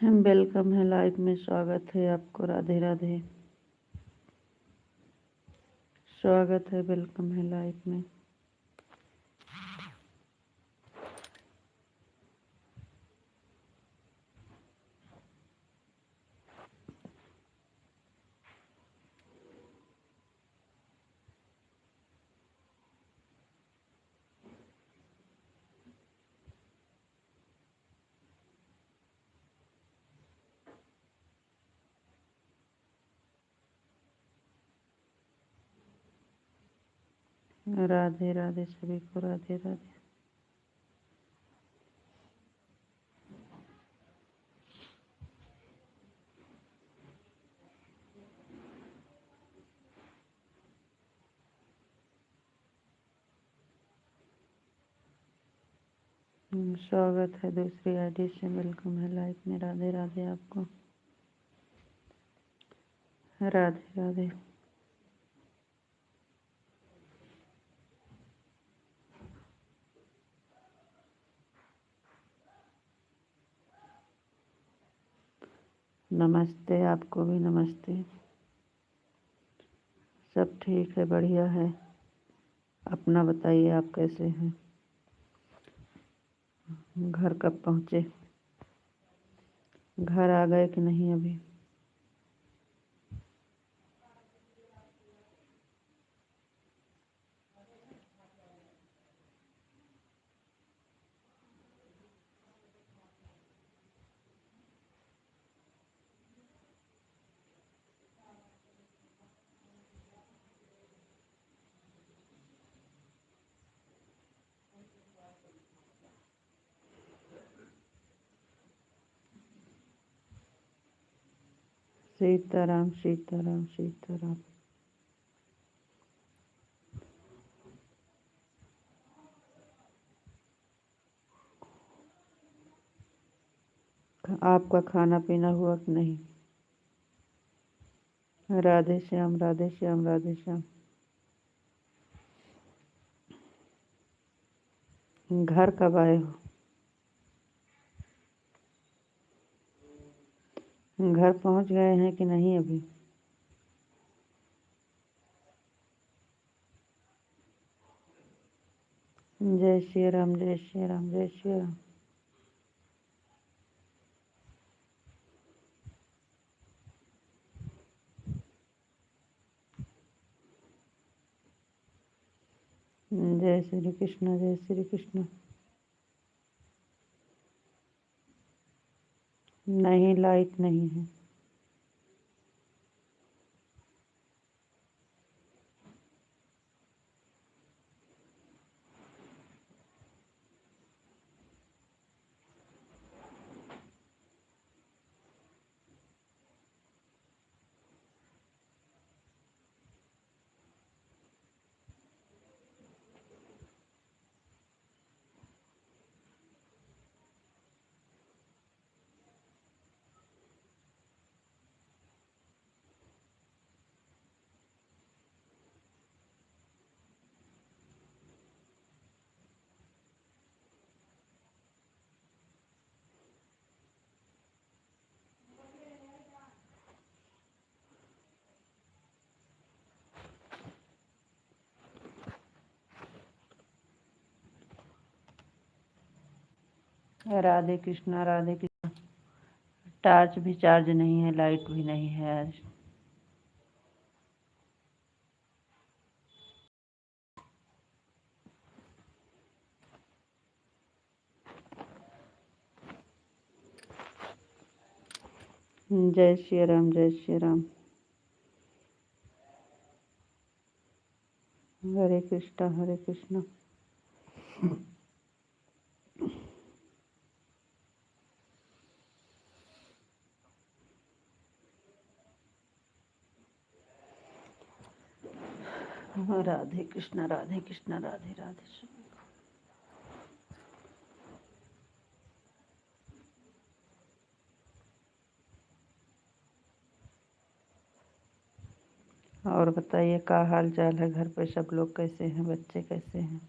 Welcome है live में। स्वागत है आपको। राधे राधे। स्वागत है। वेलकम है लाइव में। राधे राधे सभी को। राधे राधे। स्वागत है दूसरी आईडी से। वेलकम है लाइव में। राधे राधे आपको। राधे राधे। नमस्ते। आपको भी नमस्ते। सब ठीक है, बढ़िया है। अपना बताइए, आप कैसे हैं? घर कब पहुँचे? घर आ गए कि नहीं अभी? सीताराम सीताराम सीताराम। आपका खाना पीना हुआ कि नहीं? राधे श्याम राधे श्याम राधे श्याम। घर कब आए हो? घर पहुंच गए हैं कि नहीं अभी? जय श्री राम जय श्री राम जय श्री राम। जय श्री कृष्ण जय श्री कृष्ण। नहीं, लाइट नहीं है। राधे कृष्णा राधे कृष्णा। टॉर्च भी चार्ज नहीं है, लाइट भी नहीं है आज। जय श्री राम जय श्री राम। हरे कृष्णा हरे कृष्णा। राधे कृष्णा राधे कृष्णा राधे राधे। और बताइए, क्या हाल चाल है? घर पे सब लोग कैसे हैं? बच्चे कैसे हैं?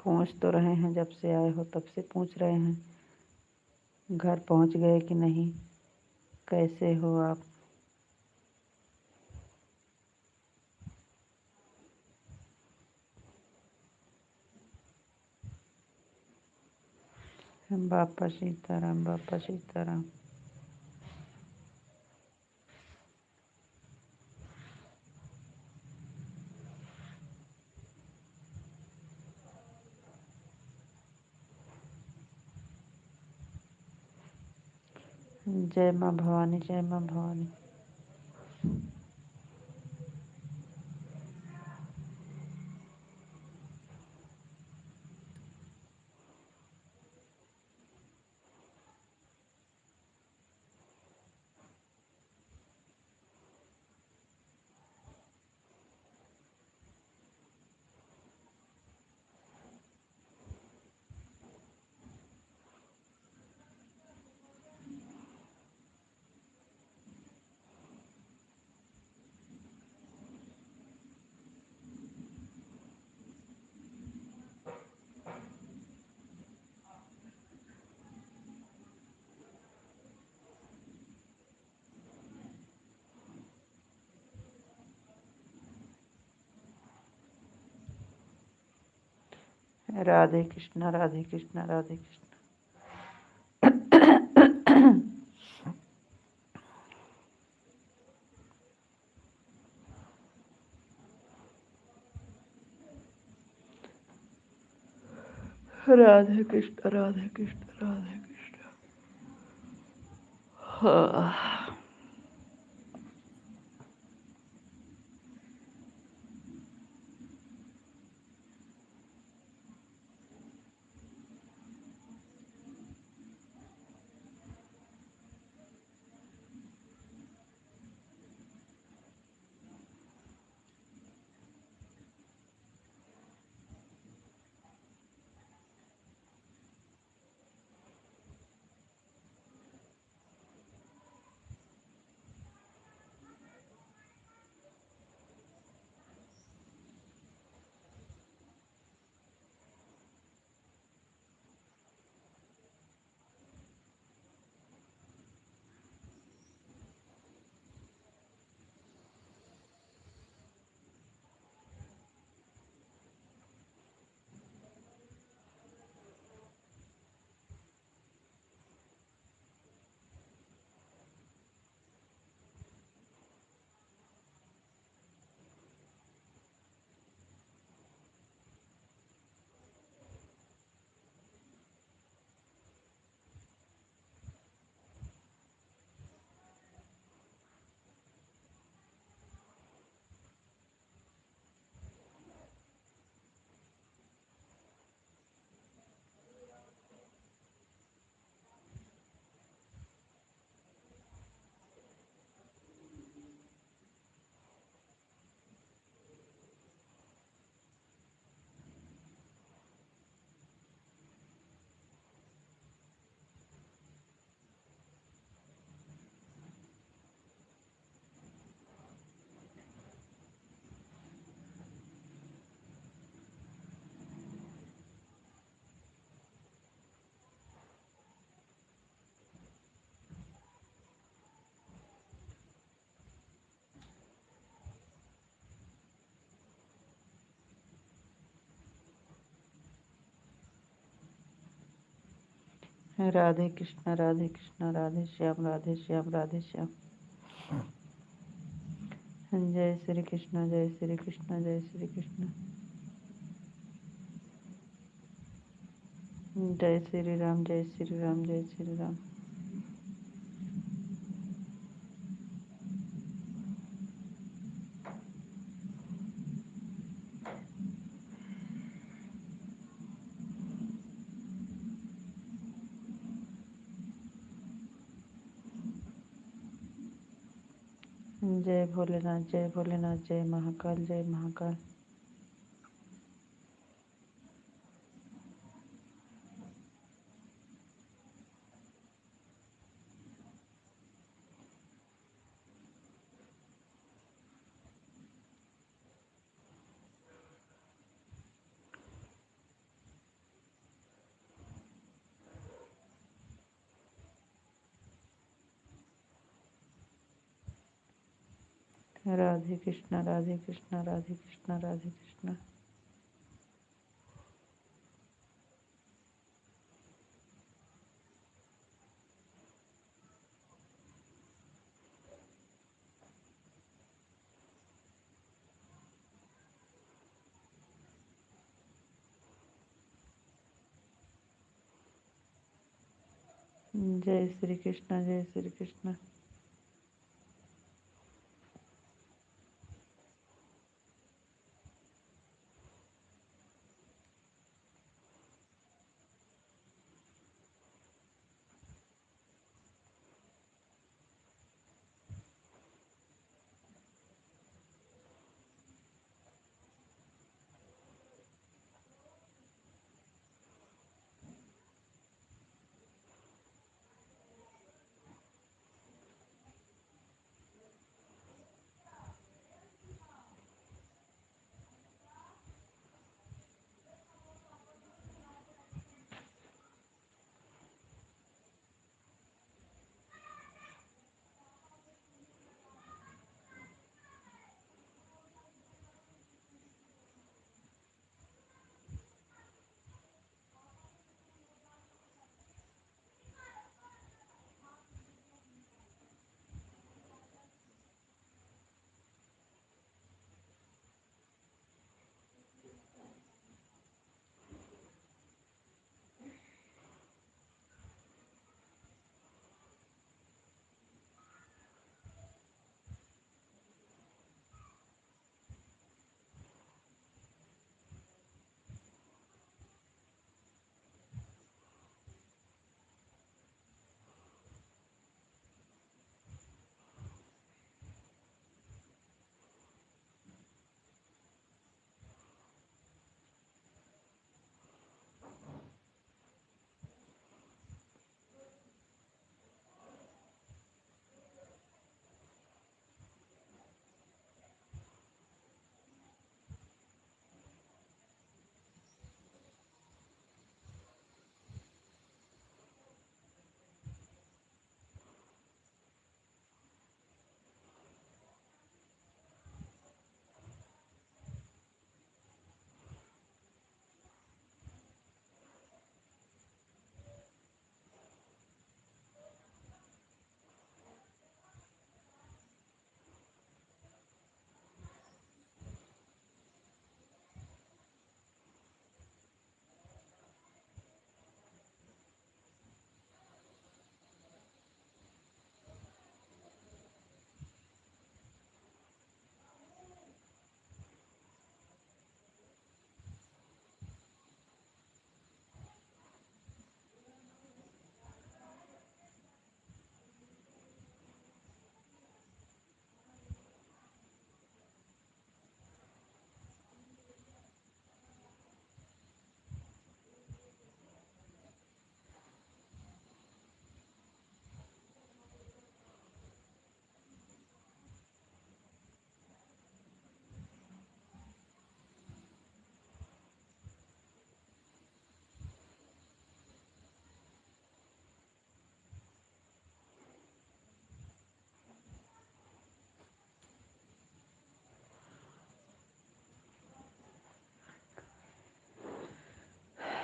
पूछ तो रहे हैं, जब से आए हो तब से पूछ रहे हैं घर पहुंच गए कि नहीं, कैसे हो आप। बापा सीताराम, बापा सीताराम। जय माँ भवानी, जय माँ भवानी। राधे कृष्णा, राधे कृष्णा, राधे कृष्णा। राधे कृष्ण, राधे कृष्ण, राधे कृष्ण। हाँ। राधे कृष्णा, राधे कृष्णा, राधे श्याम, राधे श्याम, राधे श्याम। जय श्री कृष्ण, जय श्री कृष्ण, जय श्री कृष्ण। जय श्री राम, जय श्री राम, जय श्री राम। जय भोलेनाथ, जय भोलेनाथ, जय महाकाल, जय महाकाल। राधे कृष्णा राधे कृष्णा राधे कृष्णा राधे कृष्णा। जय श्री कृष्ण जय श्री कृष्ण।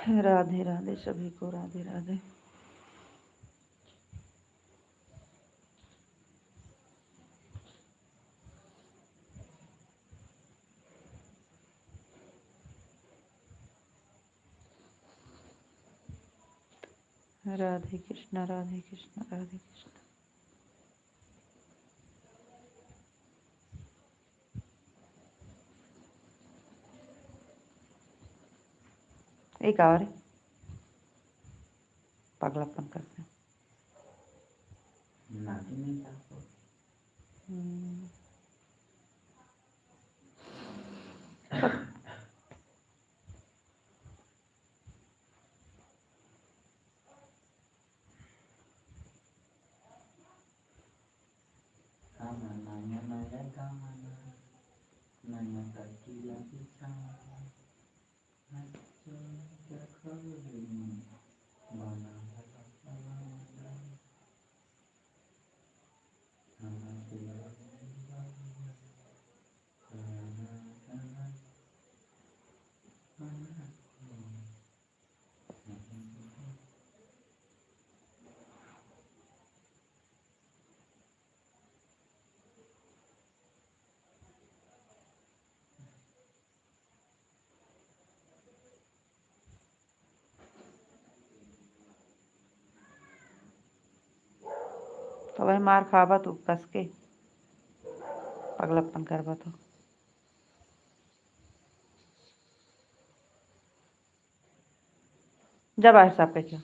राधे राधे सभी को राधे राधे। राधे कृष्णा राधे कृष्णा राधे कृष्णा। एक और पगलापन करते हैं। तो वही मार खाबा तू कस के पगलपन करबा तो जा बाहर साफ करके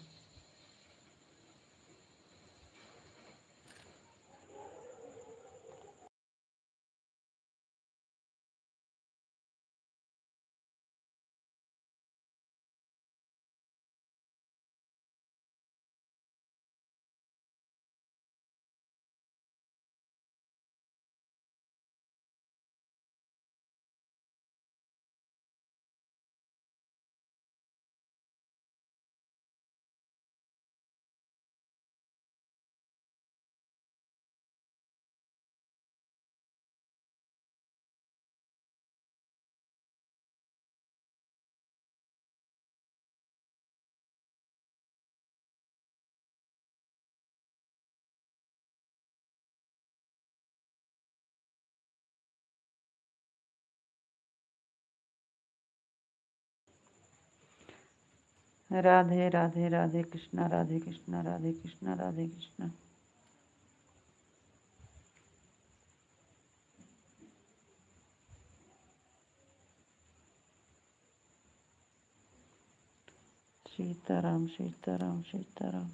राधे राधे राधे कृष्णा राधे कृष्णा राधे कृष्णा राधे कृष्णा सीताराम सीताराम सीताराम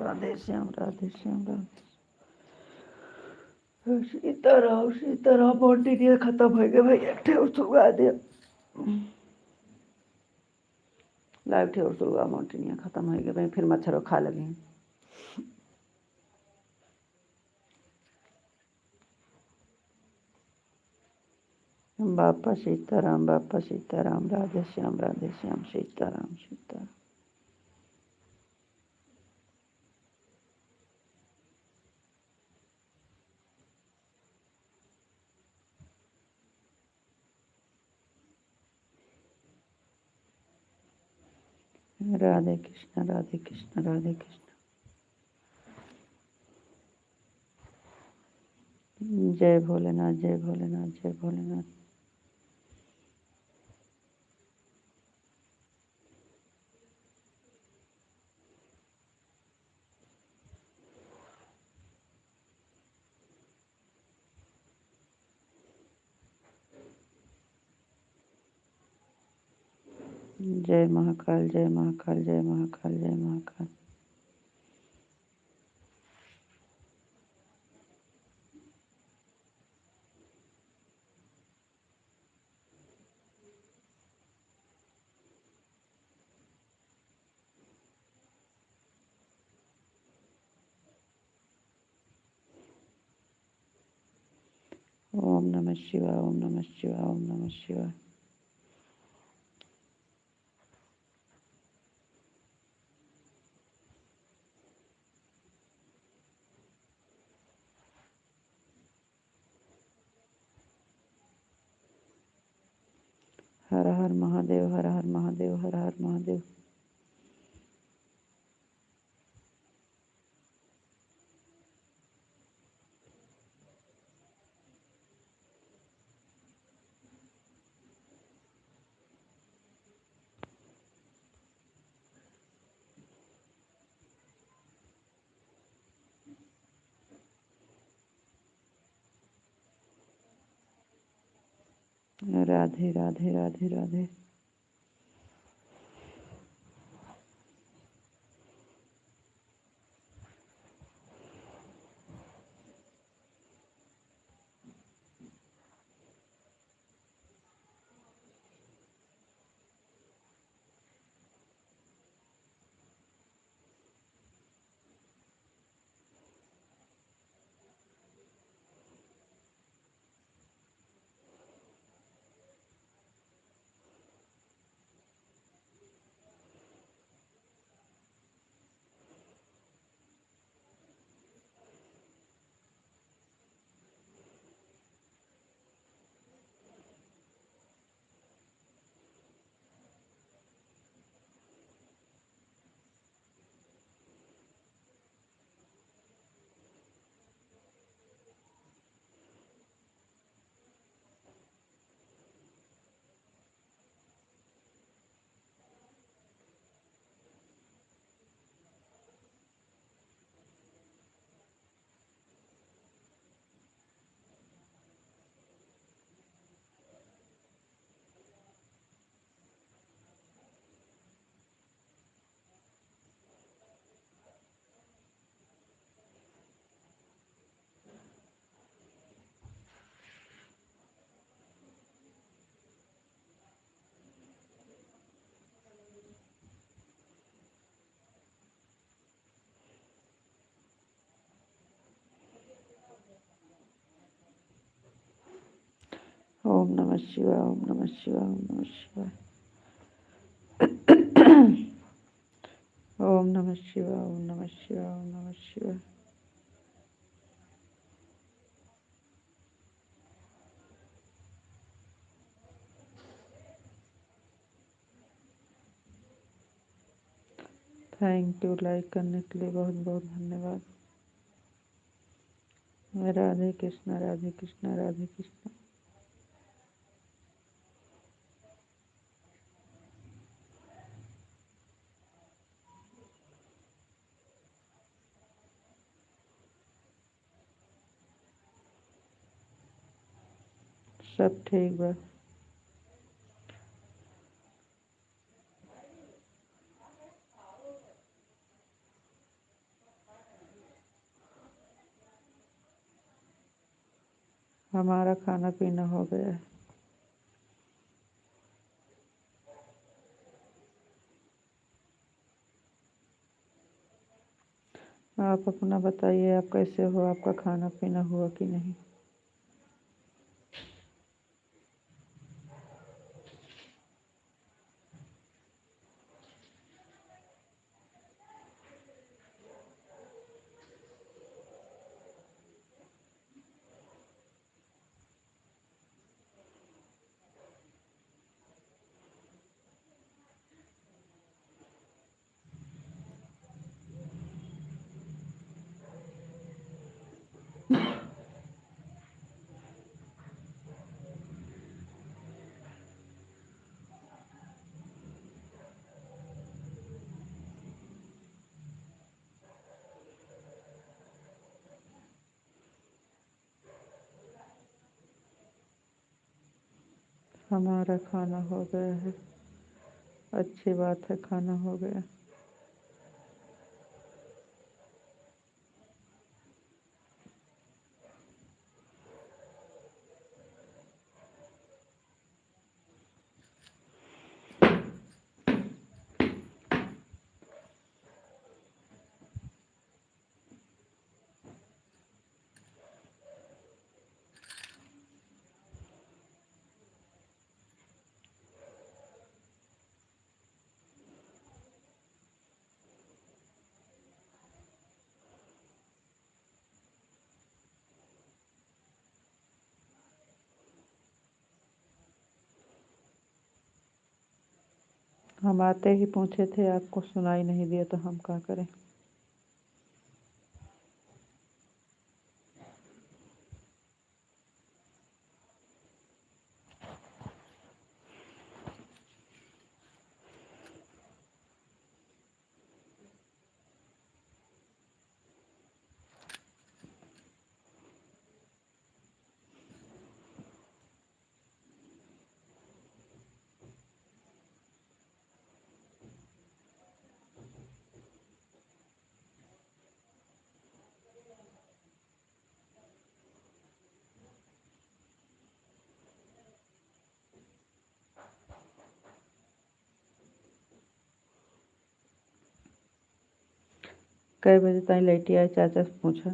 राधे श्याम राधे श्याम राधे सीताराम सीताराम बॉन्टी नहीं खत्म हो गए भाई एक ठे और सुगा दे लाइव ठे और सुगा बॉन्टी नहीं खत्म हो गए भाई फिर मच्छरों खा लगे बापा सीताराम राधे श्याम सीताराम सीताराम राधे कृष्ण राधे कृष्ण राधे कृष्ण जय भोलेनाथ जय भोलेनाथ जय भोलेनाथ जय महाकाल जय महाकाल जय महाकाल जय महाकाल ओम नमः शिवाय ओम नमः शिवाय ओम नमः शिवाय हर हर महादेव हर हर महादेव हर हर महादेव राधे राधे राधे राधे नमः शिवाय, ओम नमः शिवाय, ओम नमः शिवाय। ओम नमः शिवाय, ओम नमः शिवाय, ओम नमः शिवाय। थैंक यू, लाइक करने के लिए बहुत बहुत धन्यवाद। राधे कृष्णा, राधे कृष्णा, राधे कृष्णा। सब ठीक बा। हमारा खाना पीना हो गया है। आप अपना बताइए, आप कैसे हो? आपका खाना पीना हुआ कि नहीं? हमारा खाना हो गया है। अच्छी बात है, खाना हो गया। हम आते ही पूछे थे, आपको सुनाई नहीं दिया तो हम क्या करें? कई बजे ताई लेटी आए? चाचा से पूछा।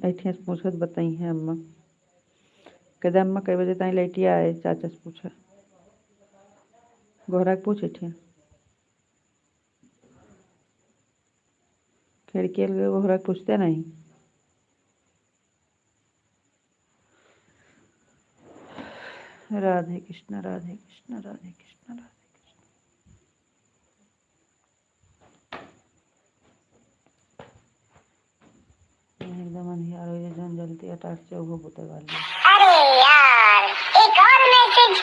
ऐठिया से पूछो तो बताई है अम्मा। कहते अम्मा कई बजे ताई लेटी आए? चाचा से पूछा। गोहरा के पूछ ऐठिया। खिड़की लगे गोहरा के पूछते नहीं। राधे कृष्ण, राधे कृष्ण, राधे कृष्ण, राधे। एकदम अंधियार हो गया, जन जलती अटाट से उगो बुते वाली। अरे यार, एक और मैसेज।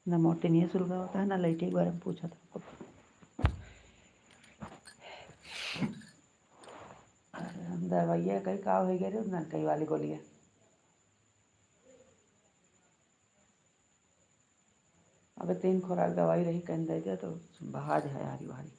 ना मोटी नहीं सुलगा होता है, ना लाइट। एक बार हम पूछा था दवाइया कई का हो गया रे ना, कई वाली गोलियां। अबे 3 खुराक दवाई रही कहीं दे दिया तो बहाज है यारी भारी।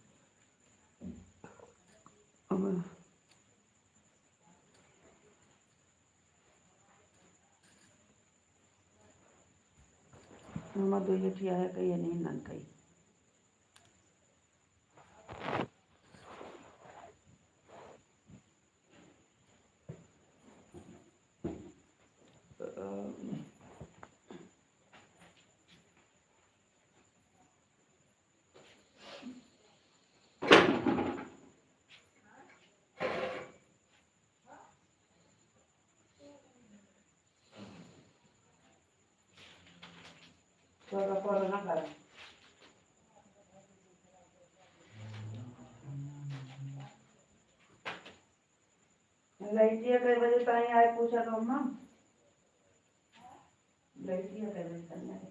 दो ये है कही नहीं नन कही। तो फॉलो ना करें। लाइटिया कई बजे ताई आए पूछा तो अम्मा लाइटिया कई बजे ताई आए।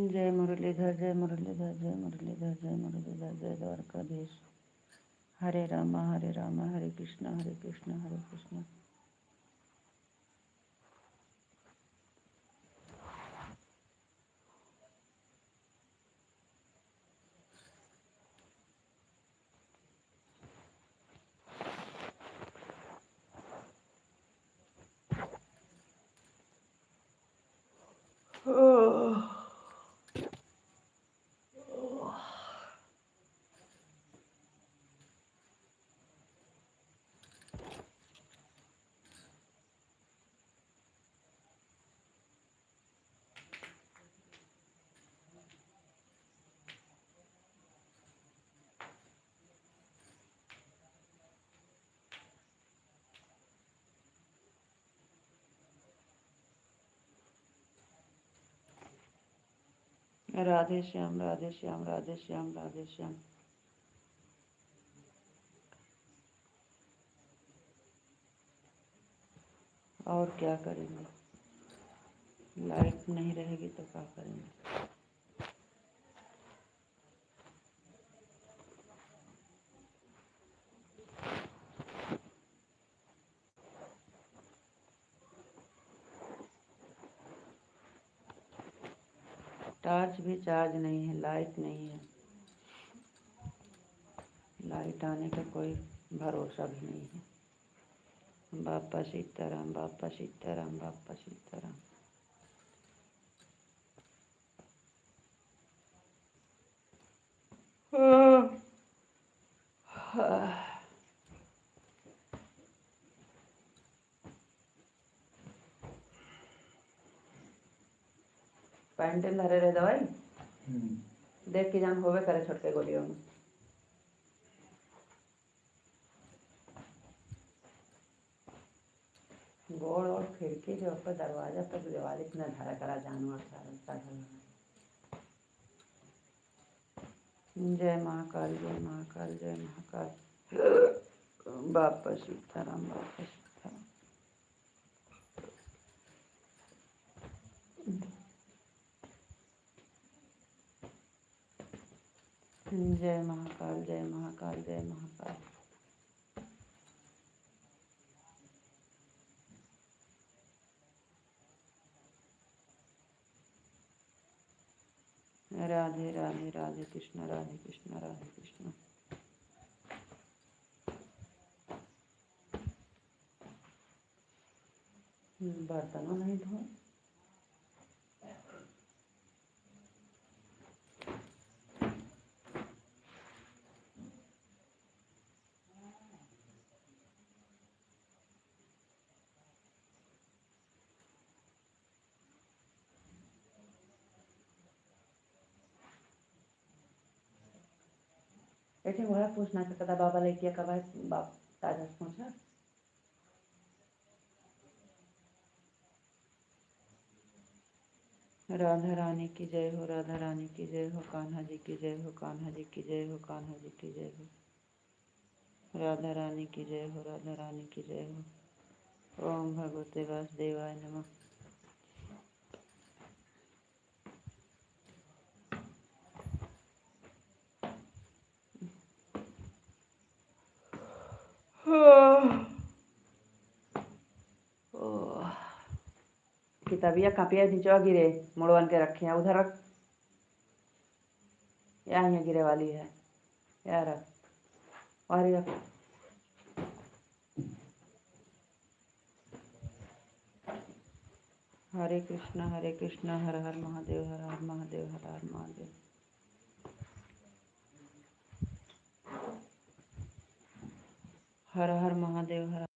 जय मुरलीधर जय मुरलीधर जय मुरलीधर जय मुरलीधर जय द्वारकाधीश। हरे राम हरे कृष्ण हरे कृष्ण हरे कृष्ण। राधे श्याम राधे श्याम राधे श्याम राधे श्याम। और क्या करेंगे, लाइट नहीं रहेगी तो क्या करेंगे। टॉर्च भी चार्ज नहीं है, लाइट नहीं है। लाइट आने का कोई भरोसा भी नहीं है। बापा सीताराम बापा सीताराम बापा सीताराम। पैंटन धरे रहे दवाई देख के जान होवे करे छोटके गोलियों में। गोड़ और खिड़की के ऊपर दरवाजा पर दिवाली इतना धरा करा जानवर सारा। जय महाकाल जय महाकाल जय महाकाल। बापा सीताराम बापा सीताराम। जय महाकाल जय महाकाल जय महाकाल। राधे राधे राधे कृष्ण राधे कृष्ण राधे कृष्ण। बर्तनों नहीं धो। ऐसे वह पूछना चाहता बाबा लेके कब है बाप ताजा पूछा। राधा रानी की जय हो राधा रानी की जय हो कान्हा जी की जय हो कान्हा जी की जय हो कान्हा जी की जय हो। राधा रानी की जय हो राधा रानी की जय हो। ओम भगवते वासुदेवाय नमः। किताबिया कापिया नीचे गिरे मुड़वन के रखे हैं उधर रख। यहाँ गिरे वाली है यार और रख। हरे कृष्णा हर हर महादेव हर हर महादेव हर हर महादेव। हर हर महादेव हर।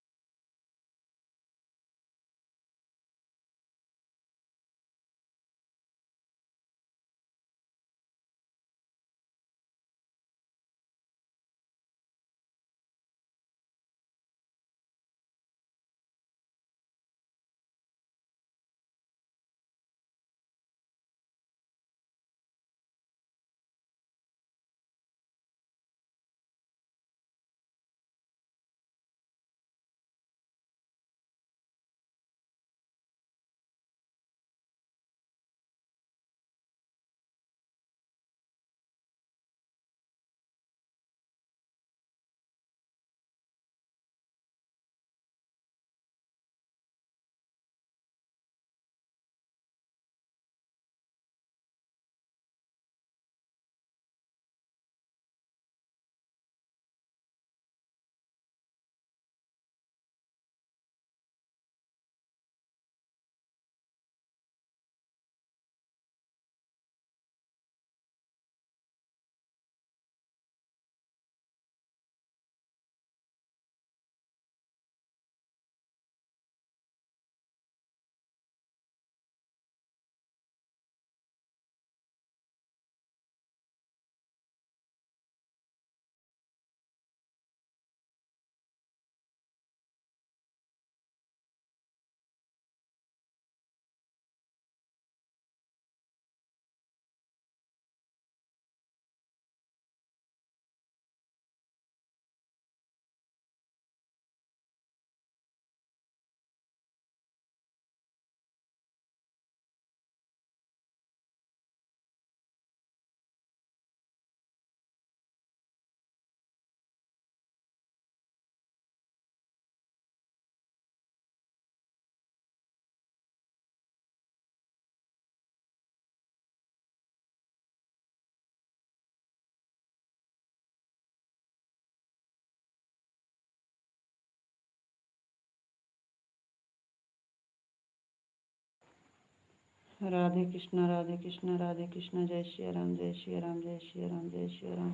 राधे कृष्णा राधे कृष्णा राधे कृष्णा। जय श्री राम जय श्री राम जय श्री राम जय श्री राम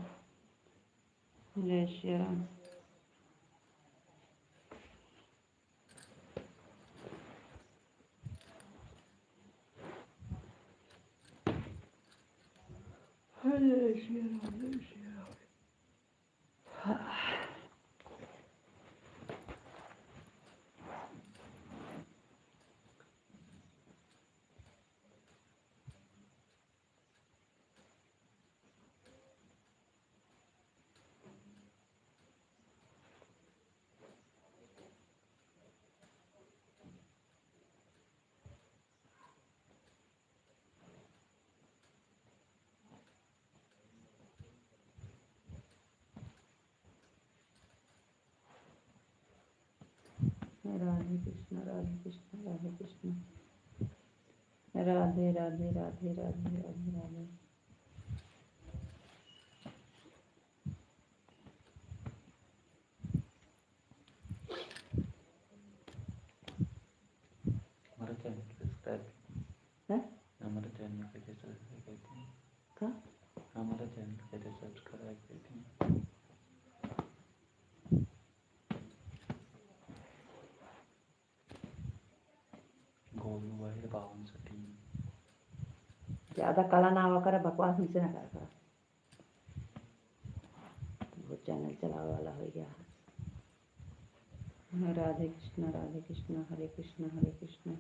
जय श्री राम। जय श्री राम जय श्री राम। राधे कृष्ण राधे कृष्ण राधे कृष्ण। राधे राधे राधे राधे राधे राधे। हमारा चैनल सब्सक्राइब है हमारा चैनल कैसे सब्सक्राइब करते हैं का हमारा चैनल कैसे सब्सक्राइब करते हैं। गोलू भाई 52 ज़्यादा काला ना हुआ करे, बकवास मुझसे ना कर कर। वो चैनल चलावे वाला हो गया। राधे कृष्ण हरे कृष्ण हरे कृष्ण।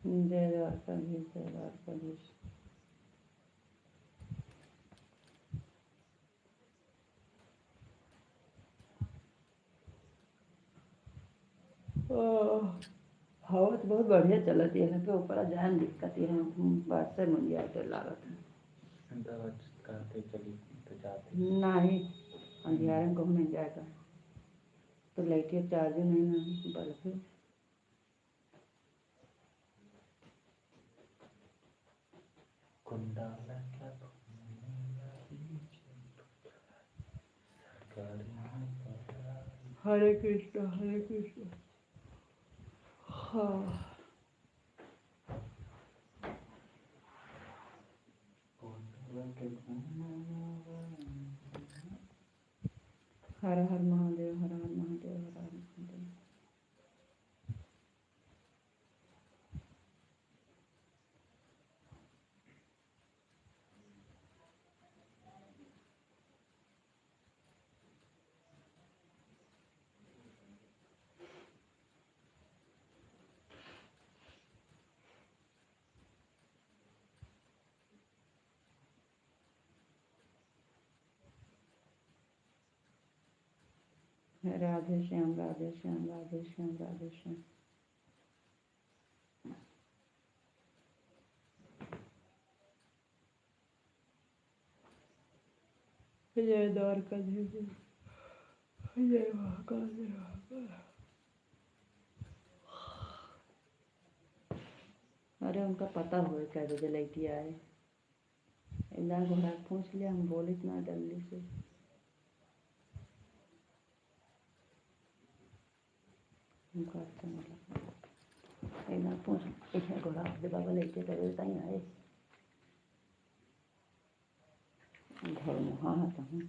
जय द्वारकाधीश जय द्वारकाधीश। हवा तो बहुत बढ़िया चलती है के ऊपर जान दिक्कत है। बात से मुझे डर लागत है। दवा करते चली तो जाती है। नहीं, अंधियारे में कहूँ नहीं जाएगा। तो लाइट चार्ज नहीं ना बल्ब। कुंडाला क्या सरकारी हरे कृष्ण हरे कृष्ण। हाँ। हर हर महादेव हर हर महादेव हर हर महादेव। राधे श्याम राधे श्याम राधे श्याम राधे श्याम। जय द्वारकाधीश जय महाकाल जय महाकाल। अरे उनका पता हुआ क्या बजे लाइटी आए। इतना घोड़ा पूछ लिया, हम बोले इतना जल्दी से। उनका अच्छा मतलब इतना पूछ इतना घोड़ा बाबा लाइटे करे तहीं आए घर में। हाँ तो हूँ।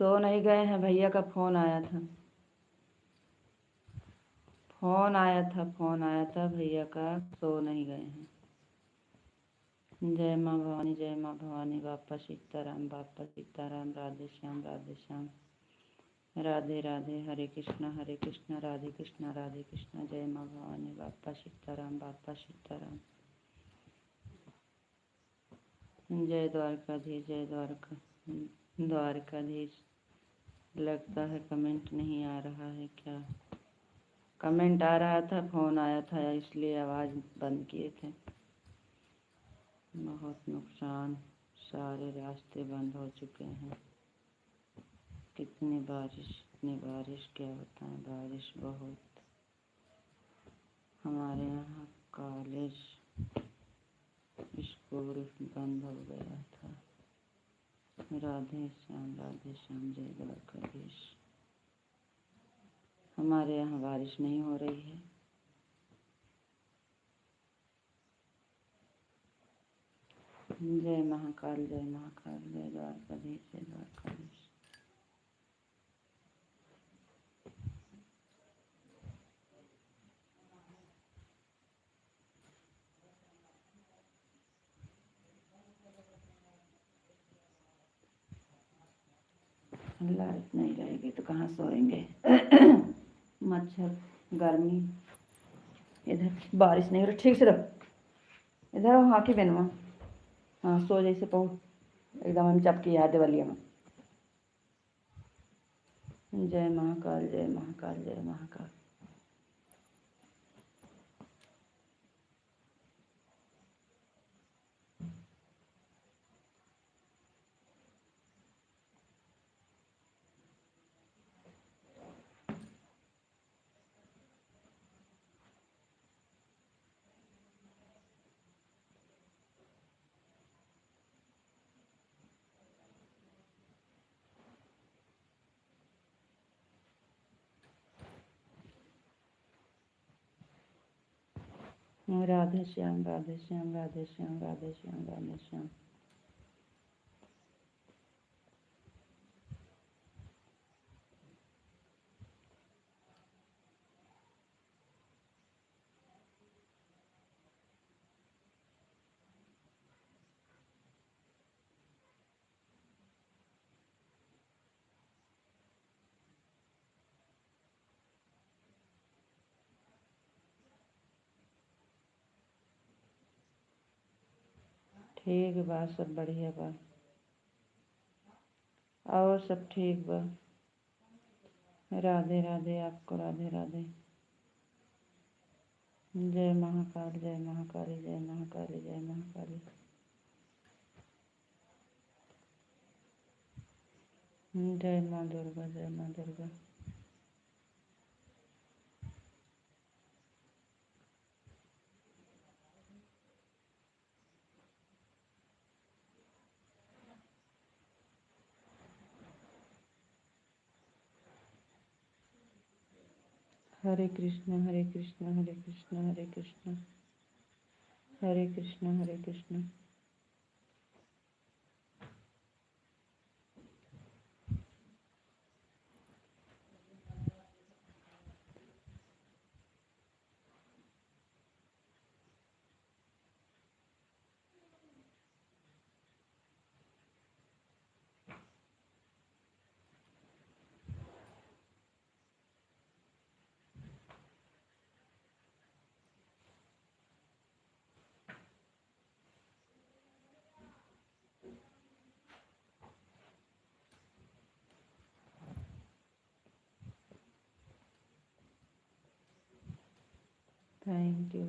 सो नहीं गए हैं, भैया का फोन आया था, फोन आया था भैया का, सो नहीं गए हैं। जय माँ भवानी, जय माँ भवानी, बापा सीताराम, बापा सीताराम, राधे श्याम, राधे श्याम, राधे राधे, हरे कृष्णा राधे कृष्णा राधे कृष्णा, जय माँ भवानी, बापा सीताराम, बापा सीताराम, जय द्वारकाधीश, जय द्वारकाधीश। लगता है कमेंट नहीं आ रहा है क्या? कमेंट आ रहा था, फोन आया था इसलिए आवाज़ बंद किए थे। बहुत नुकसान, सारे रास्ते बंद हो चुके हैं। कितनी बारिश क्या बताएं, बारिश बहुत। हमारे यहाँ कॉलेज स्कूल बंद हो गया था। राधे श्याम, जय द्वारकाधीश। हमारे यहाँ बारिश नहीं हो रही है। जय महाकाल, जय महाकाल, जय द्वारकाधीश, जय द्वारकाधीश। लाइट नहीं रहेगी तो कहाँ सोएंगे। मच्छर, गर्मी, इधर बारिश नहीं हो रही। ठीक से रख, इधर आओ, हाँ की बेनवा, हाँ सो जैसे पहू एकदम हम चपकी याद वाली में। जय महाकाल, जय महाकाल, जय महाकाल। राधे श्याम, राधे श्याम, राधे श्याम, राधे श्याम, राधे श्याम। ठीक बा, सब बढ़िया बा, और सब ठीक बा। राधे राधे, आपको राधे राधे। जय महाकाल, जय महाकाली, जय महाकाली, जय महाकाली। जय माँ दुर्गा, जय माँ दुर्गा। हरे कृष्ण, हरे कृष्ण, हरे कृष्ण, हरे कृष्ण, हरे कृष्ण, हरे कृष्ण। Thank you.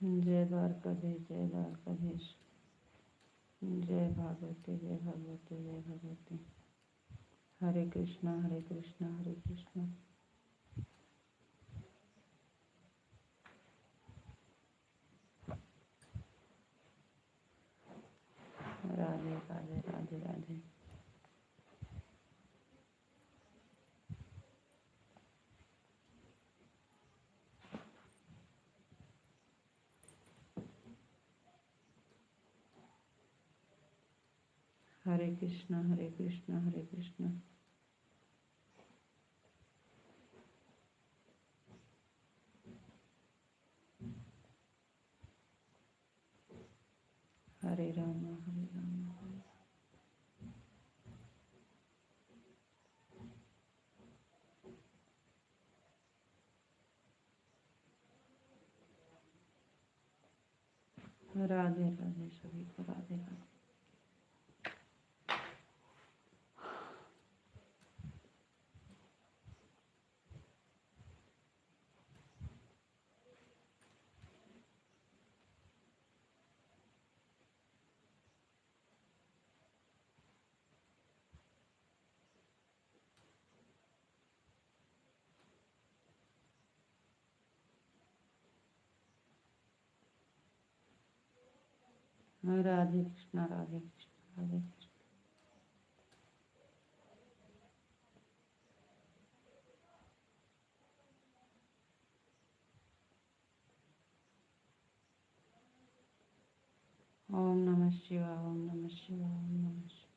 जय द्वारकाधीश, जय द्वारकाधीश। जय भागवती, जय भगवती, जय भगवती। हरे कृष्णा, हरे कृष्णा, हरे कृष्णा। राधे राधे, राधे राधे। हरे कृष्णा हरे कृष्णा हरे कृष्णा हरे राम हरे राम राधे राधे सभी को राधे राधे। राधे कृष्णा राधे कृष्णा राधे कृष्णा। ओम नमः शिवाय ओम नमः शिवाय ओम नमः शिवाय।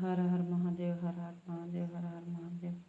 हर हर महादेव हर हर महादेव हर हर महादेव।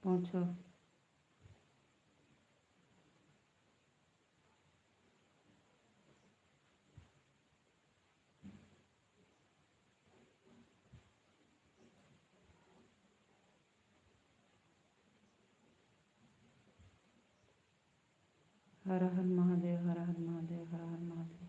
पूछो। हर हर महादेव हर हर महादेव हर हर महादेव।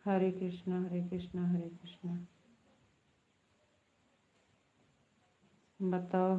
हरे कृष्णा हरे कृष्णा हरे कृष्णा। बताओ।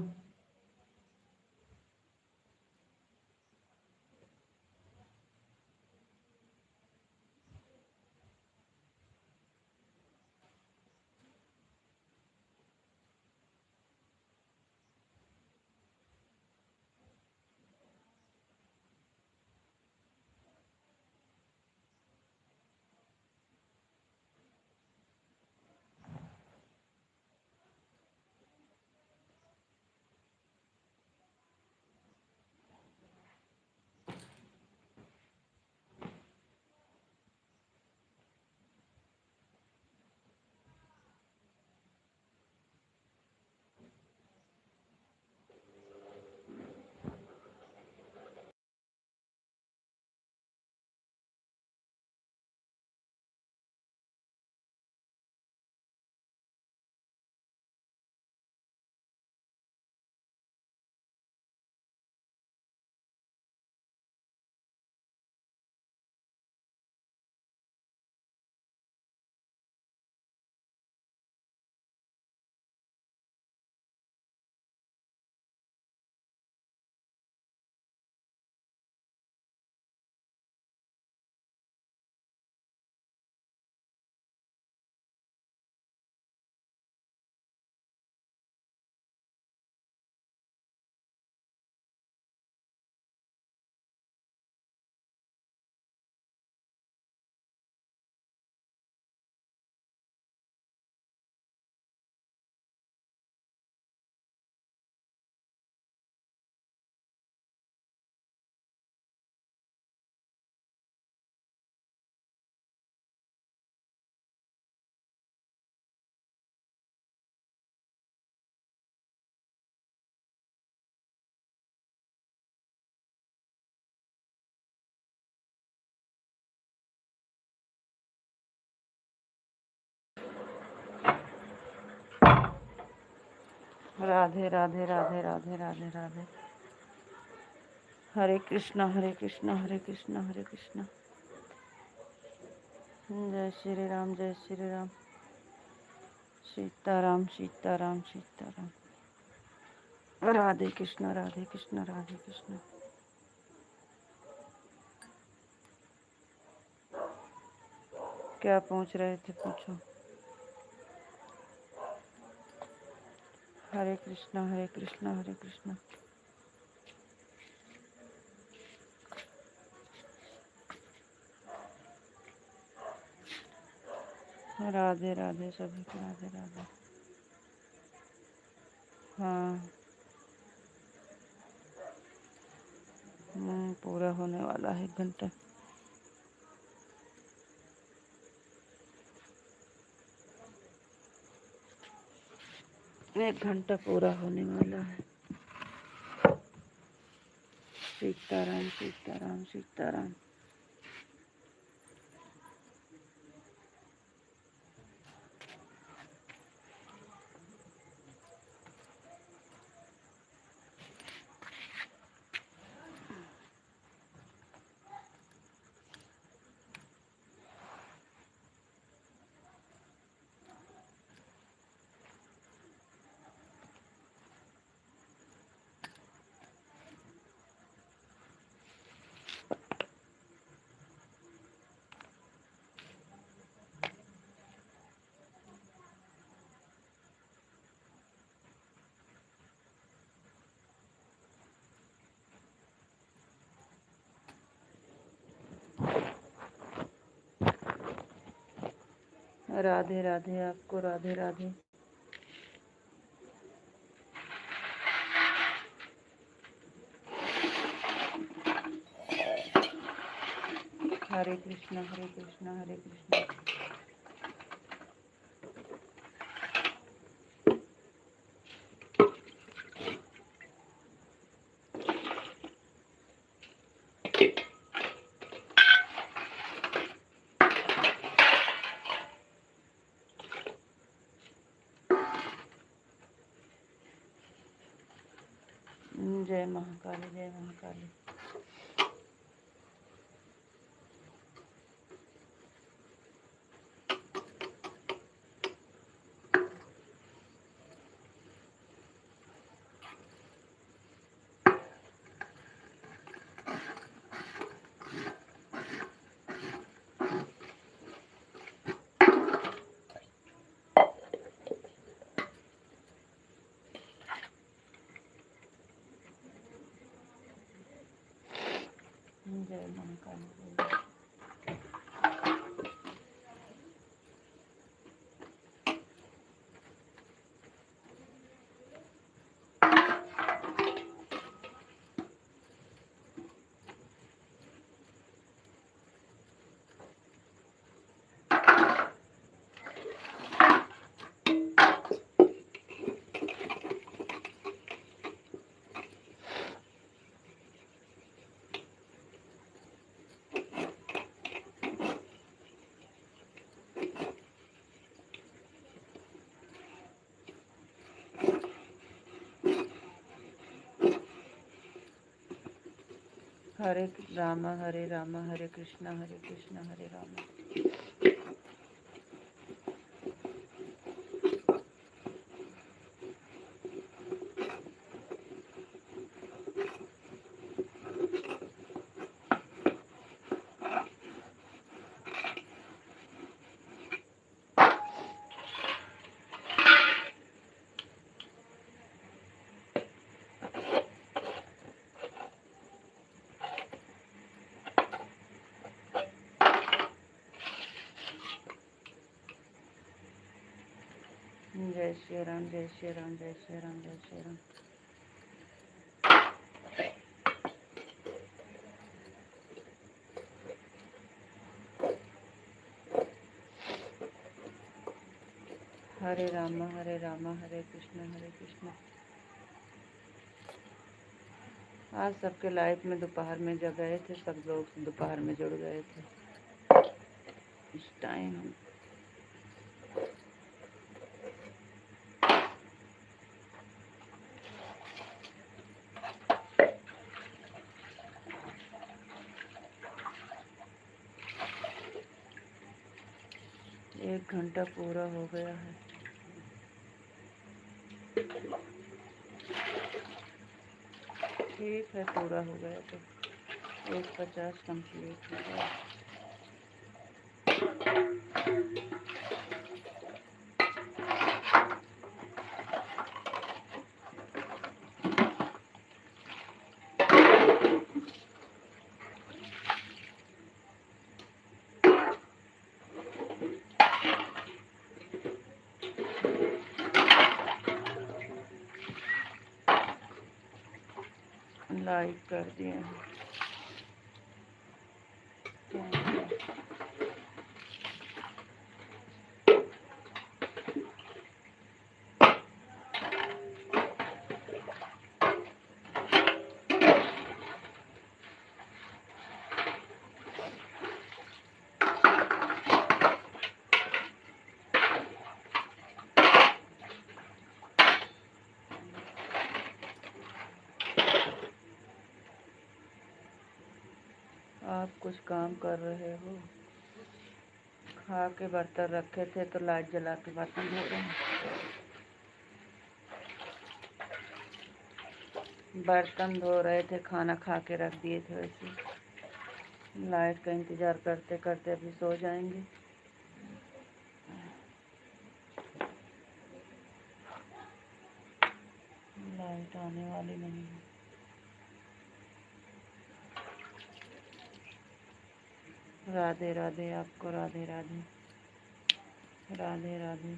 राधे राधे राधे राधे राधे राधे। हरे कृष्णा हरे कृष्णा हरे कृष्णा हरे कृष्णा। जय श्री राम जय श्री राम। सीताराम सीताराम सीताराम। राधे कृष्णा राधे कृष्णा राधे कृष्णा। क्या पूछ रहे थे पूछो। हरे कृष्णा हरे कृष्णा हरे कृष्णा। राधे राधे सभी को राधे राधे। हाँ पूरा होने वाला है 1 घंटा। एक घंटा पूरा होने वाला है। सीताराम सीताराम सीताराम। राधे राधे आपको राधे राधे। हरे कृष्णा हरे कृष्णा हरे कृष्णा। जय महाकाली जय महाकाली। जय महाकाली। हरे राम हरे कृष्णा हरे राम। जय श्री राम जय श्री राम जय श्री राम जय श्री राम। हरे राम हरे कृष्ण। आज सबके लाइफ में दोपहर में जग गए थे, सब लोग दोपहर में जुड़ गए थे इस टाइम। 1 घंटा पूरा हो गया है। ठीक है, पूरा हो गया तो 1:50 कंप्लीट हो गया। लाइक कर दिए हैं। आप कुछ काम कर रहे हो? खा के बर्तन रखे थे तो लाइट जला के बर्तन धो रहे हैं। बर्तन धो रहे थे, खाना खा के रख दिए थे वैसे। लाइट का इंतज़ार करते करते अभी सो जाएंगे। लाइट आने वाली नहीं है। राधे राधे, आपको राधे राधे। राधे राधे।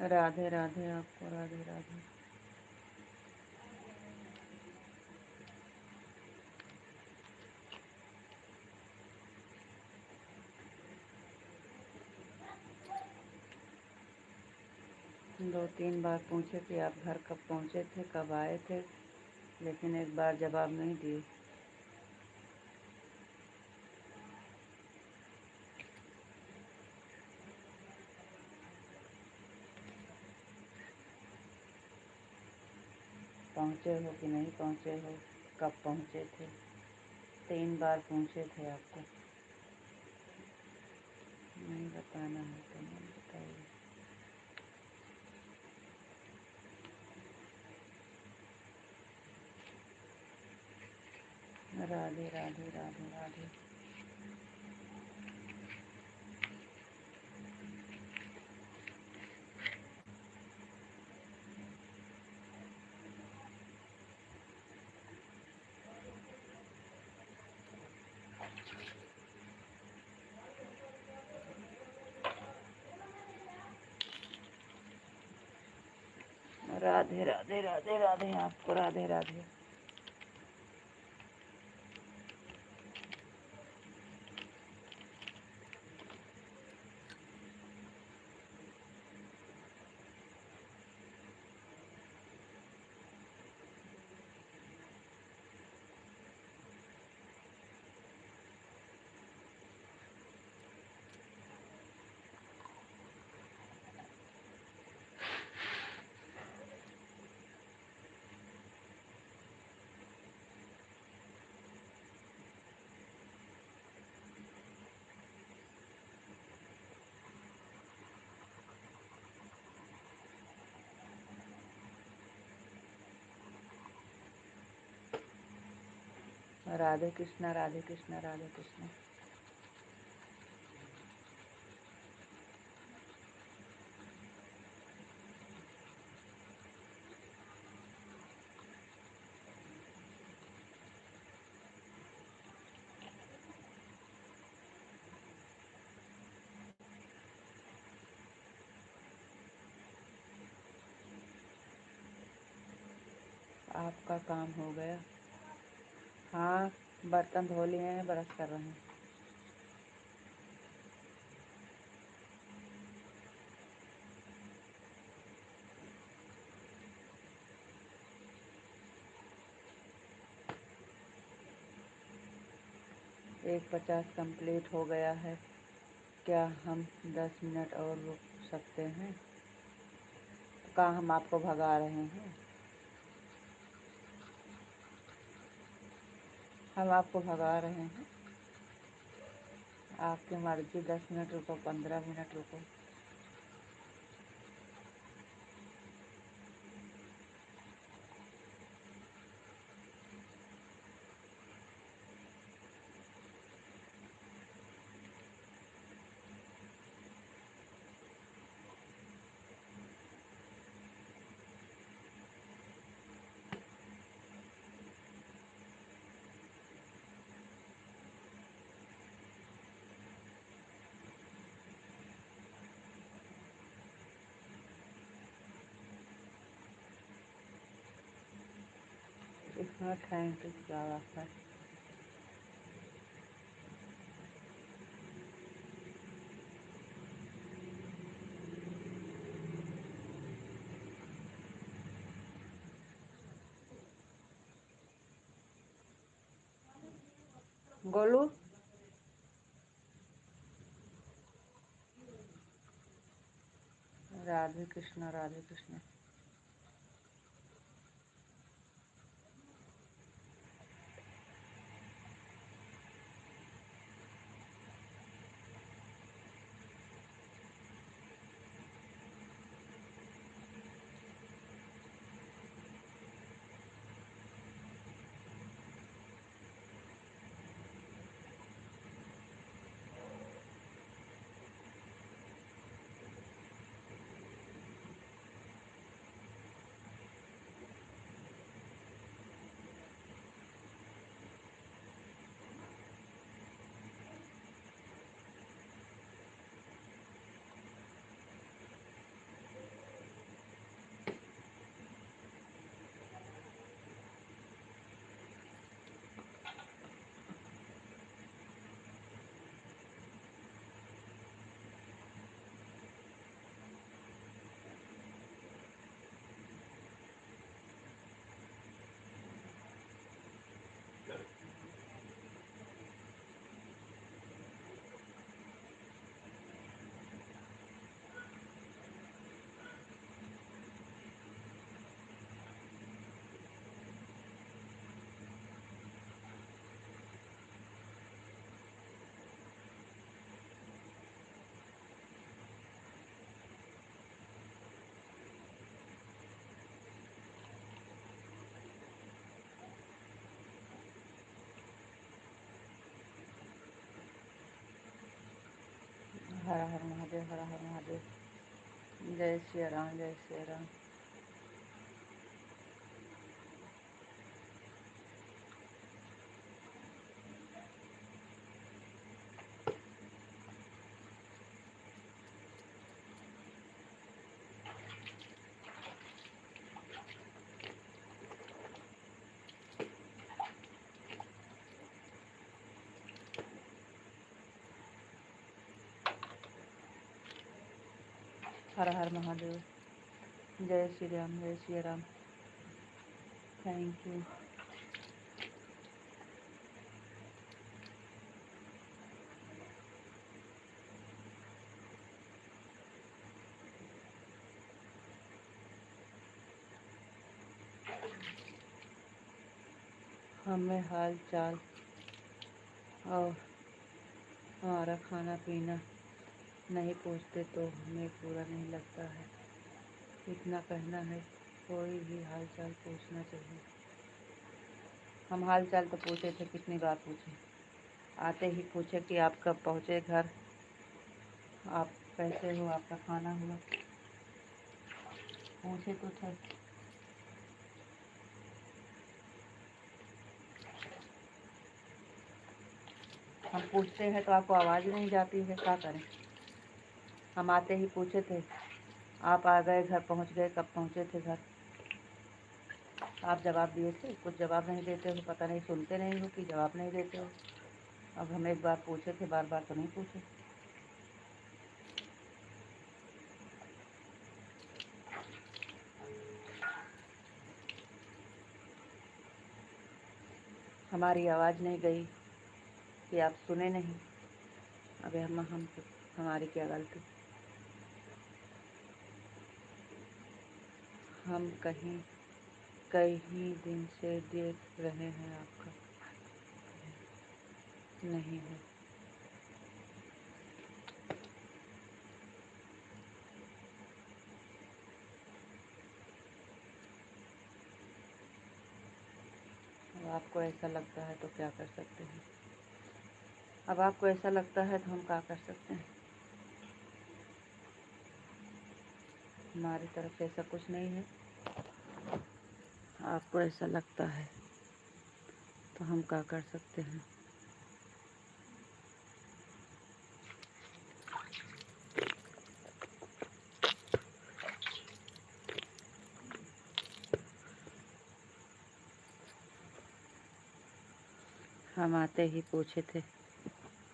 राधे राधे, आपको राधे राधे। दो तीन बार पूछे कि आप घर कब पहुँचे थे, कब आए थे, लेकिन एक बार जवाब नहीं दिए। पहुँचे हो कि नहीं पहुँचे हो, कब पहुँचे थे? 3 बार पूछे थे आपको। नहीं बताना है तो नहीं बताइए। राधे राधे राधे राधे। राधे राधे राधे राधे, आपको राधे राधे। राधे कृष्णा राधे कृष्णा राधे कृष्णा। आपका काम हो गया? हाँ, बर्तन धो लिए हैं, ब्रश कर रहे हैं। एक 50 कंप्लीट हो गया है। क्या हम 10 मिनट और रुक सकते हैं? क्या हम आपको भगा रहे हैं? हम आपको भगा रहे हैं? आपकी मर्जी, 10 मिनट रुको, 15 मिनट रुको। इसमें थैंक यू क्या बात है? गोलू, राधे कृष्णा, राधे कृष्णा। हर हर महादेव, हर हर महादेव। जय श्री राम, जय श्री राम। हर हर महादेव। जय श्री राम, जय श्री राम। Thank you. हमें हाल चाल और हमारा खाना पीना नहीं पूछते तो हमें पूरा नहीं लगता है। इतना कहना है, कोई भी हाल चाल पूछना चाहिए। हम हाल चाल तो पूछे थे, कितनी बार पूछे। आते ही पूछे कि आप कब पहुँचे घर, आप कैसे हो, आपका खाना हुआ, पूछे तो थे। हम पूछते हैं तो आपको आवाज़ नहीं जाती है, क्या करें? हम आते ही पूछे थे, आप आ गए घर, पहुंच गए, कब पहुंचे थे घर? आप जवाब दिए थे, कुछ जवाब नहीं देते हो, पता नहीं सुनते नहीं हो कि जवाब नहीं देते हो। अब हम एक बार पूछे थे, बार बार तो नहीं पूछे। हमारी आवाज़ नहीं गई कि आप सुने नहीं। अब हम हमारी क्या गलती? हम कहीं कई दिन से देख रहे हैं आपका नहीं है। अब आपको ऐसा लगता है तो क्या कर सकते हैं? अब आपको ऐसा लगता है तो हम क्या कर सकते हैं? हमारी तरफ से ऐसा कुछ नहीं है। आपको ऐसा लगता है तो हम क्या कर सकते हैं? हम आते ही पूछे थे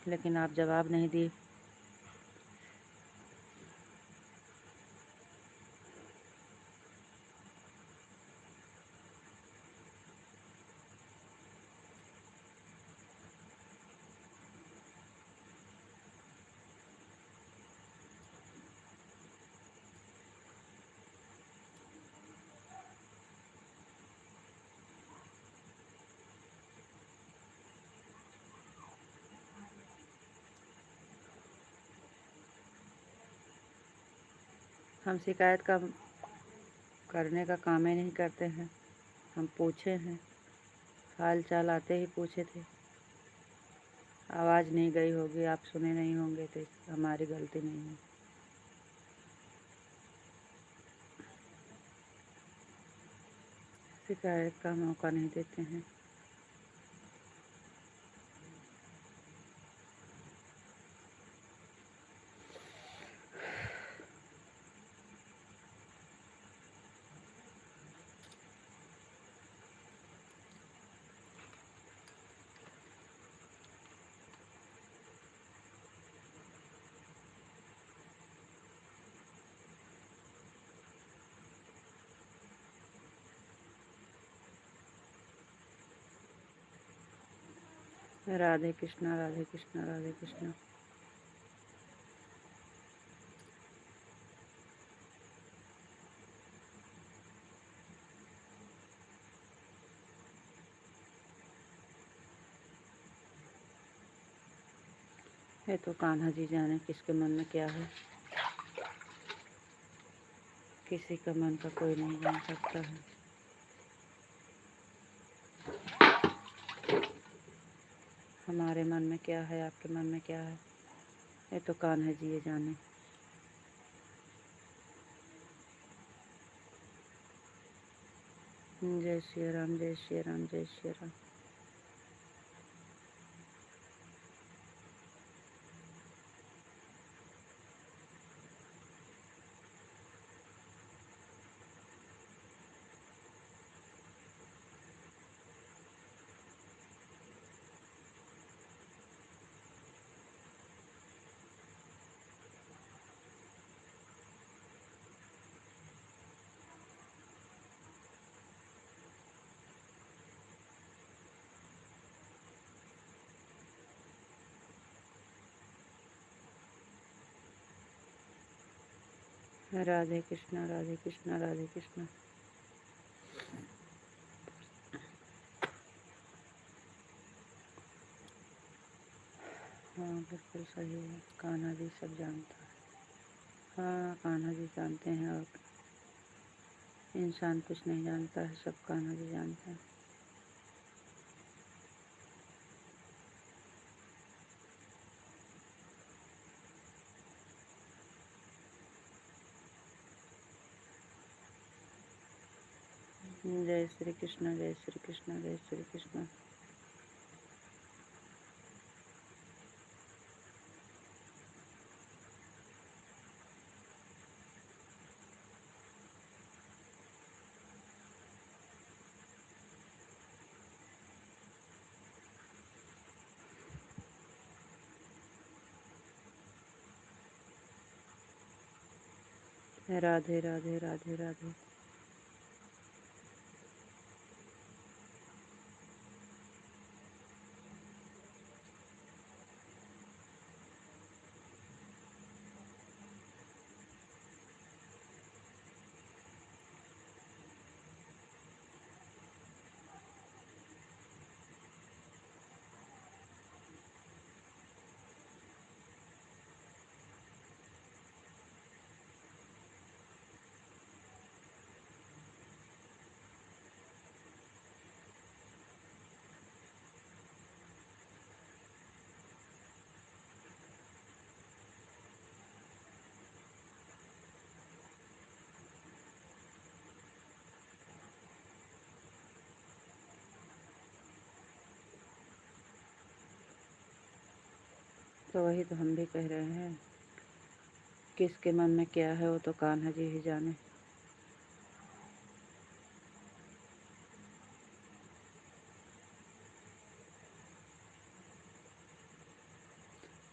लेकिन आप जवाब नहीं दिए। हम शिकायत का करने का काम ही नहीं करते हैं। हम पूछे हैं, हाल चाल आते ही पूछे थे। आवाज़ नहीं गई होगी, आप सुने नहीं होंगे तो हमारी गलती नहीं है। शिकायत का मौका नहीं देते हैं। राधे कृष्णा, राधे कृष्णा, राधे कृष्णा। ये तो कान्हा जी जाने किसके मन में क्या है। किसी का मन का कोई नहीं जान सकता है। हमारे मन में क्या है, आपके मन में क्या है, ये तो कान्हा जी ये जाने। जय श्री राम, जय श्री राम, जय श्री राम। राधे कृष्णा, राधे कृष्णा, राधे कृष्णा। हाँ बिल्कुल सही है, कान्हा जी सब जानता है। हाँ कान्हा जी जानते हैं, और इंसान कुछ नहीं जानता है, सब कान्हा जी जानते हैं। जय श्री कृष्ण, जय श्री कृष्ण, जय श्री कृष्ण। राधे राधे, राधे राधे। तो वही तो हम भी कह रहे हैं, किसके मन में क्या है वो तो कान्हा जी ही जाने।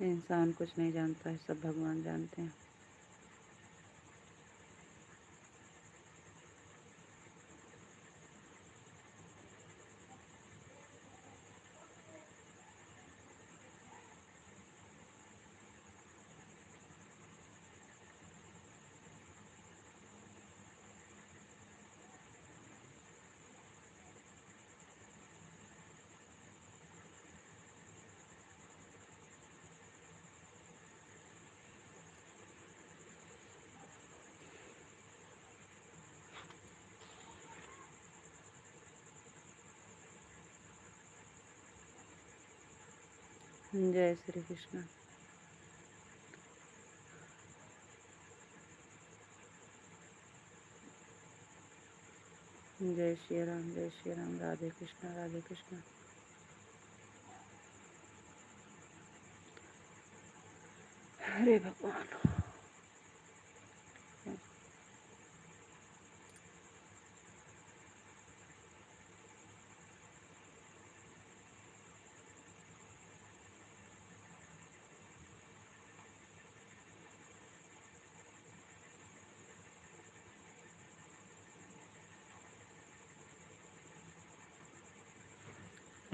इंसान कुछ नहीं जानता है, सब भगवान जानते हैं। जय श्री कृष्ण। जय श्री राम, जय श्री राम। राधे कृष्ण, राधे कृष्ण। हरे भगवान।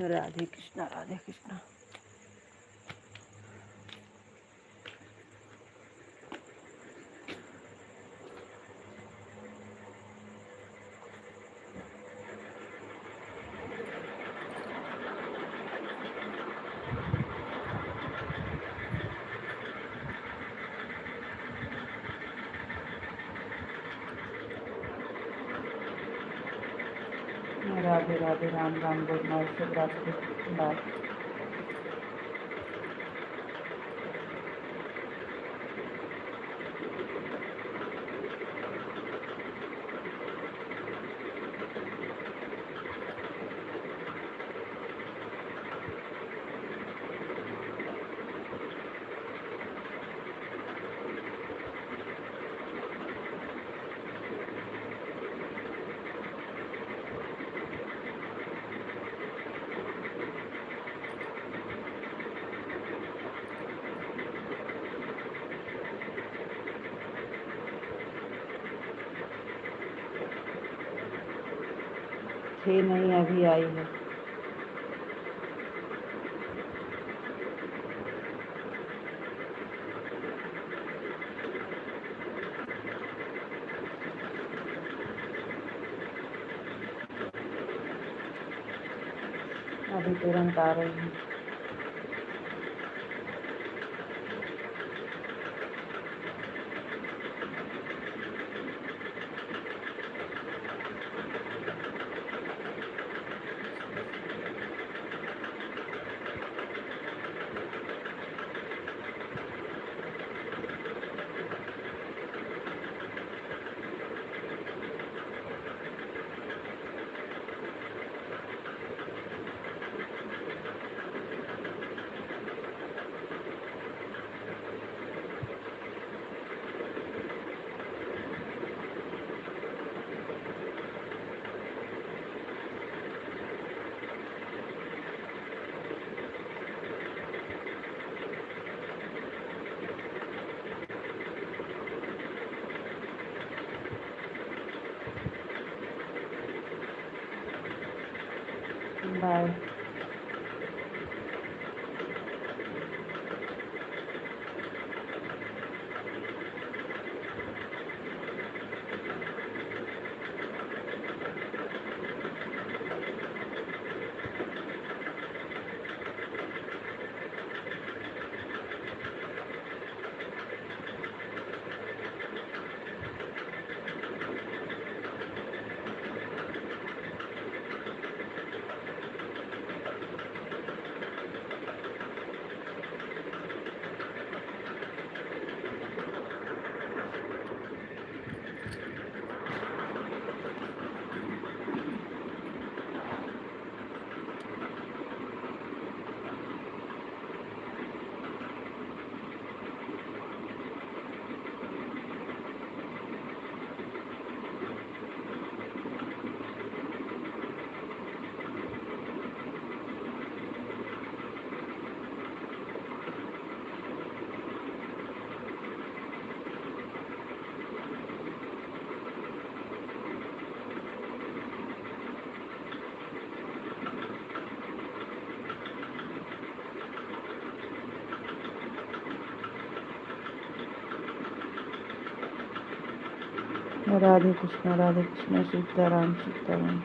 राधे कृष्ण, राधे कृष्ण। राधे राधे, राम राम, गुड नाइट, शुभ रात्रि, बाय। थी नहीं, अभी आई है। अभी तुरंत आ रही है। बाय। राधे कृष्ण सीताराम सीताराम।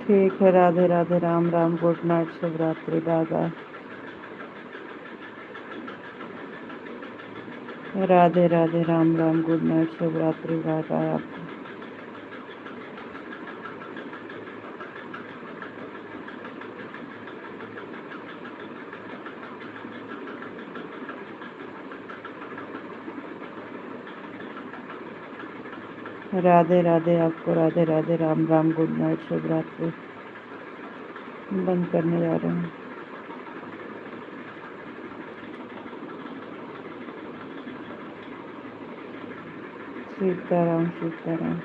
ठीक है, राधे राधे, राम राम, गुड नाइट, शुभ रात्रि, bye bye. Radhe Radhe, Ram Ram, good night, शुभ रात्रि, बाय बाय आपको। राधे राधे आपको, राधे राधे, राम राम, गुड नाइट, शुभ रात्रि। बंद करने जा रहे हैं। सीताराम सीताराम।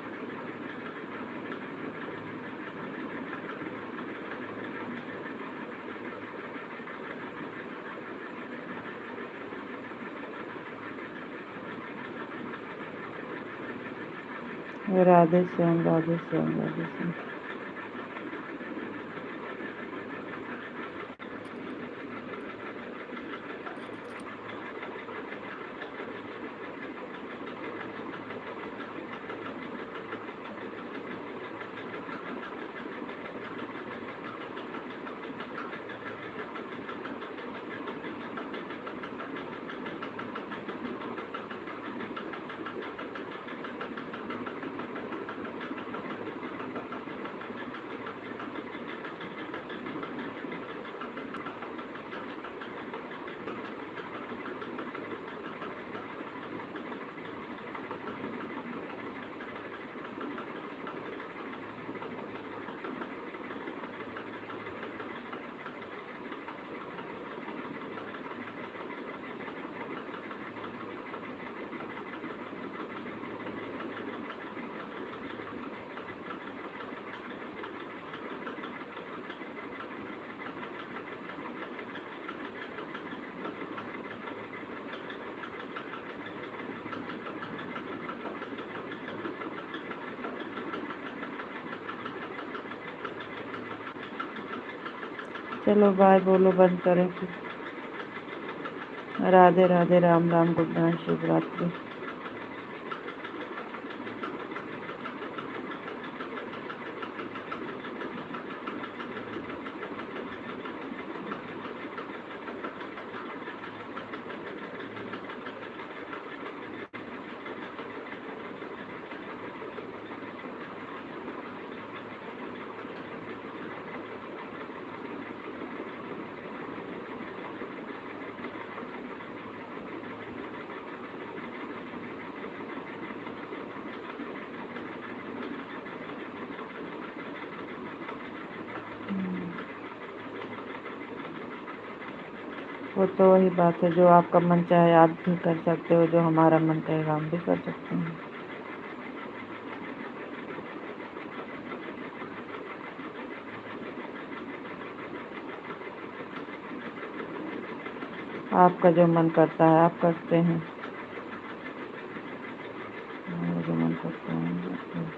राधे श्याम, राधे श्याम, राधे श्याम। चलो बाय बोलो, बंद करें फिर। राधे राधे, राम राम, गुड नाइट, शुभ रात्रि। वो तो वही बात है, जो आपका मन चाहे आप भी कर सकते हो, जो हमारा मन कहेगा हम भी कर सकते हैं। आपका जो मन करता है आप करते हैं, हमारा जो मन करता है हम करते हैं।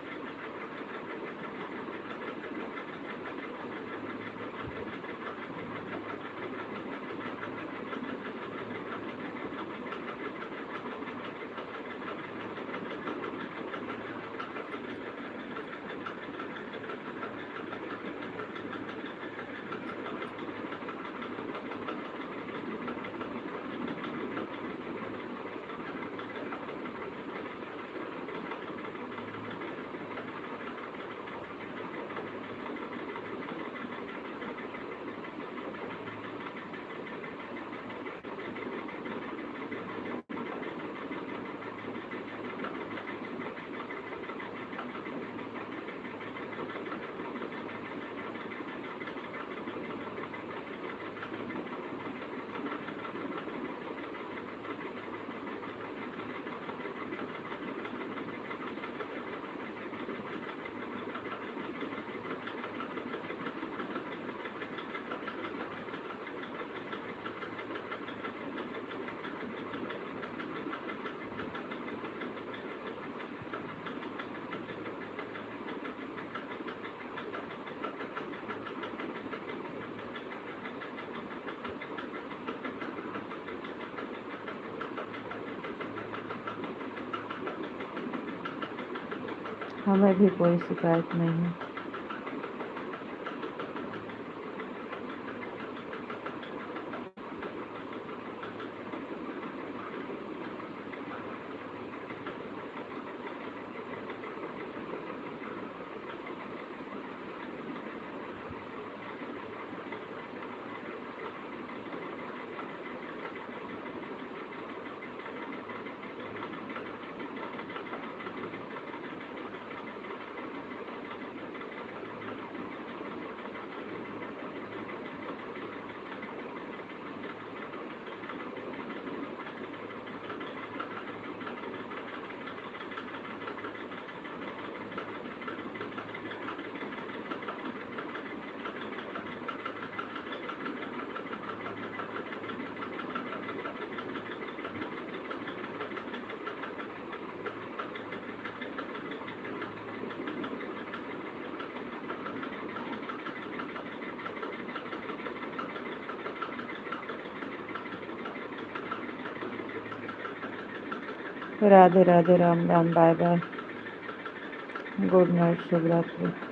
हमें भी कोई शिकायत नहीं है। Radhe Radhe, Ram Ram, bye bye, good night, शुभ रात्रि।